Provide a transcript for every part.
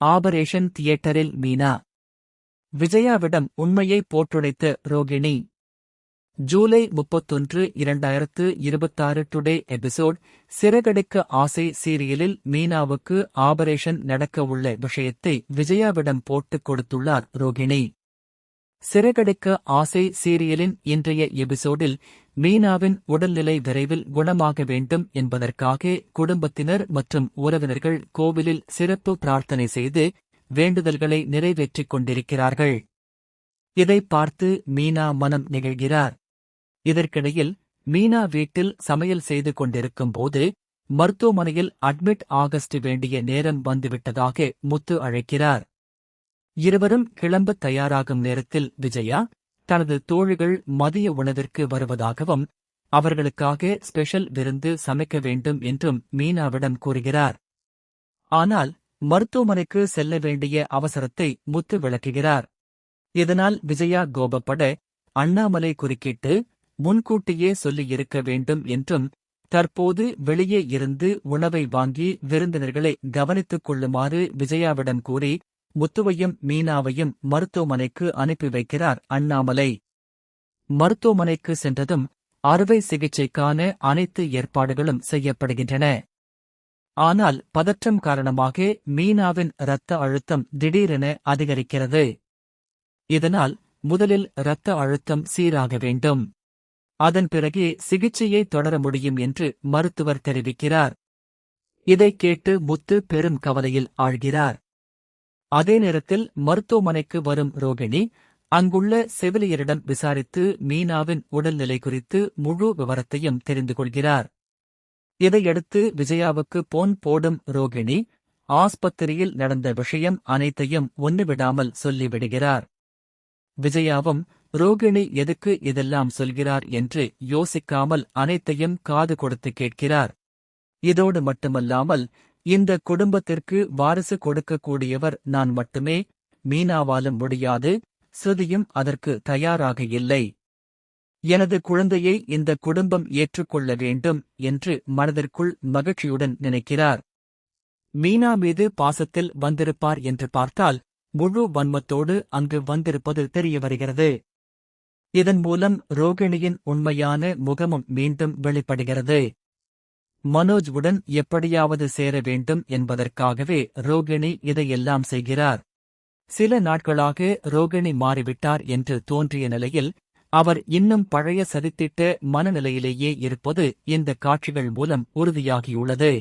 Operation தியேட்டரில் மீனா. விஜயாவிடம் உண்மையை போட்டுடைத்த ரோகிணி. July 31, 2026 today episode. சிறகடிக்க ஆசை சீரியலில் மீனாவுக்கு ஆபரேஷன் நடக்க உள்ள விஷயத்தை விஜயாவிடம் போட்டுக் கொடுத்துள்ளார் ரோகிணி. சிறகடிக்க ஆசை சீரியலின் இன்றைய எபிசோடில் மீனாவின் உடல்நிலை விரைவில் குணமாக வேண்டும் என்பதற்காக குடும்பத்தினர் மற்றும் உறவினர்கள் கோவிலில் சிறப்பு பிரார்த்தனை செய்து வேண்டுதல்களை நிறைவேற்றிக் கொண்டிருக்கிறார்கள். இதை பார்த்து மீனா மனம் நெகிழ்கிறார். இதற்கிடையில் மீனா வீட்டில் சமையல் செய்து கொண்டிருக்கும் போது மருத்துவமனையில் அட்மிட் ஆகஸ்ட் வேண்டிய நேரம் வந்துவிட்டதாக முத்து அழைக்கிறார். இருவரும் கிளம்ப தயாராகும் நேரத்தில் விஜயா தனது தோழிகள் மதிய உணவிற்கு வருவதாகவும் அவர்களுக்காக ஸ்பெஷல் விருந்து சமைக்க வேண்டும் என்றும் மீனாவிடம் கூறுகிறார். ஆனால் மருத்துவமனைக்கு செல்ல வேண்டிய அவசரத்தை முத்து விளக்குகிறார். இதனால் விஜயா கோபப்பட அண்ணாமலை குறுக்கிட்டு முன்கூட்டியே சொல்லியிருக்க வேண்டும் என்றும் தற்போது வெளியே இருந்து உணவை வாங்கி விருந்தினர்களை கவனித்துக் கொள்ளுமாறு விஜயாவிடம் கூறி முத்துவையும் மீனாவையும் மருத்துவமனைக்கு அனுப்பி வைக்கிறார் அண்ணாமலை. மருத்துவமனைக்கு சென்றதும் அறுவை சிகிச்சைக்கான அனைத்து ஏற்பாடுகளும் செய்யப்படுகின்றன. ஆனால் பதற்றம் காரணமாக மீனாவின் இரத்த அழுத்தம் திடீரென அதிகரிக்கிறது. இதனால் முதலில் இரத்த அழுத்தம் சீராக வேண்டும், அதன் பிறகே சிகிச்சையை தொடர முடியும் என்று மருத்துவர் தெரிவிக்கிறார். இதைக் கேட்டு முத்து பெரும் கவலையில் ஆழ்கிறார். அதே நேரத்தில் மருத்துவமனைக்கு வரும் ரோகிணி அங்குள்ள செவிலியரிடம் விசாரித்து மீனாவின் உடல்நிலை குறித்து முழு விவரத்தையும் தெரிந்து கொள்கிறார். இதையடுத்து விஜயாவுக்கு போன் போடும் ரோகிணி ஆஸ்பத்திரியில் நடந்த விஷயம் அனைத்தையும் ஒன்றுவிடாமல் சொல்லிவிடுகிறார். விஜயாவும் ரோகிணி எதுக்கு இதெல்லாம் சொல்கிறார் என்று யோசிக்காமல் அனைத்தையும் காது கொடுத்து கேட்கிறார். இதோடு மட்டுமல்லாமல் இந்த குடும்பத்திற்கு வாரிசு கொடுக்கக்கூடியவர் நான் மட்டுமே, மீனாவாலும் முடியாது, ஸ்ருதியும் அதற்கு தயாராக இல்லை. எனது குழந்தையை இந்த குடும்பம் ஏற்றுக்கொள்ள வேண்டும் என்று மனதிற்குள் மகிழ்ச்சியுடன் நினைக்கிறார். மீனா மீது பாசத்தில் வந்திருப்பார் என்று பார்த்தால் முழு வன்மத்தோடு அங்கு வந்திருப்பது தெரியவருகிறது. இதன் மூலம் ரோகிணியின் உண்மையான முகமும் மீண்டும் வெளிப்படுகிறது. மனோஜ் உடன் எப்படியாவது சேர வேண்டும் என்பதற்காகவே ரோகிணி இதையெல்லாம் செய்கிறார். சில நாட்களாக ரோகிணி மாறிவிட்டார் என்று தோன்றிய நிலையில் அவர் இன்னும் பழைய சதித்திட்ட மனநிலையிலேயே இருப்பது இந்த காட்சிகள் மூலம் உறுதியாகியுள்ளது.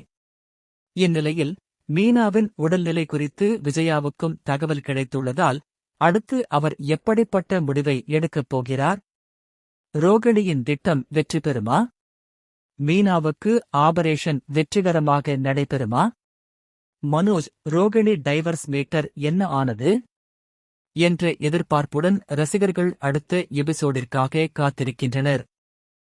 இந்நிலையில் மீனாவின் உடல்நிலை குறித்து விஜயாவுக்கும் தகவல் கிடைத்துள்ளதால் அடுத்து அவர் எப்படிப்பட்ட முடிவை எடுக்கப் போகிறார்? ரோகிணியின் திட்டம் வெற்றி பெறுமா? மீனாவுக்கு ஆபரேஷன் வெற்றிகரமாக நடைபெறுமா? மனோஜ் ரோகிணி டைவர்ஸ் மீட்டர் என்ன ஆனது என்ற எதிர்பார்ப்புடன் ரசிகர்கள் அடுத்த எபிசோடிற்காக காத்திருக்கின்றனர்.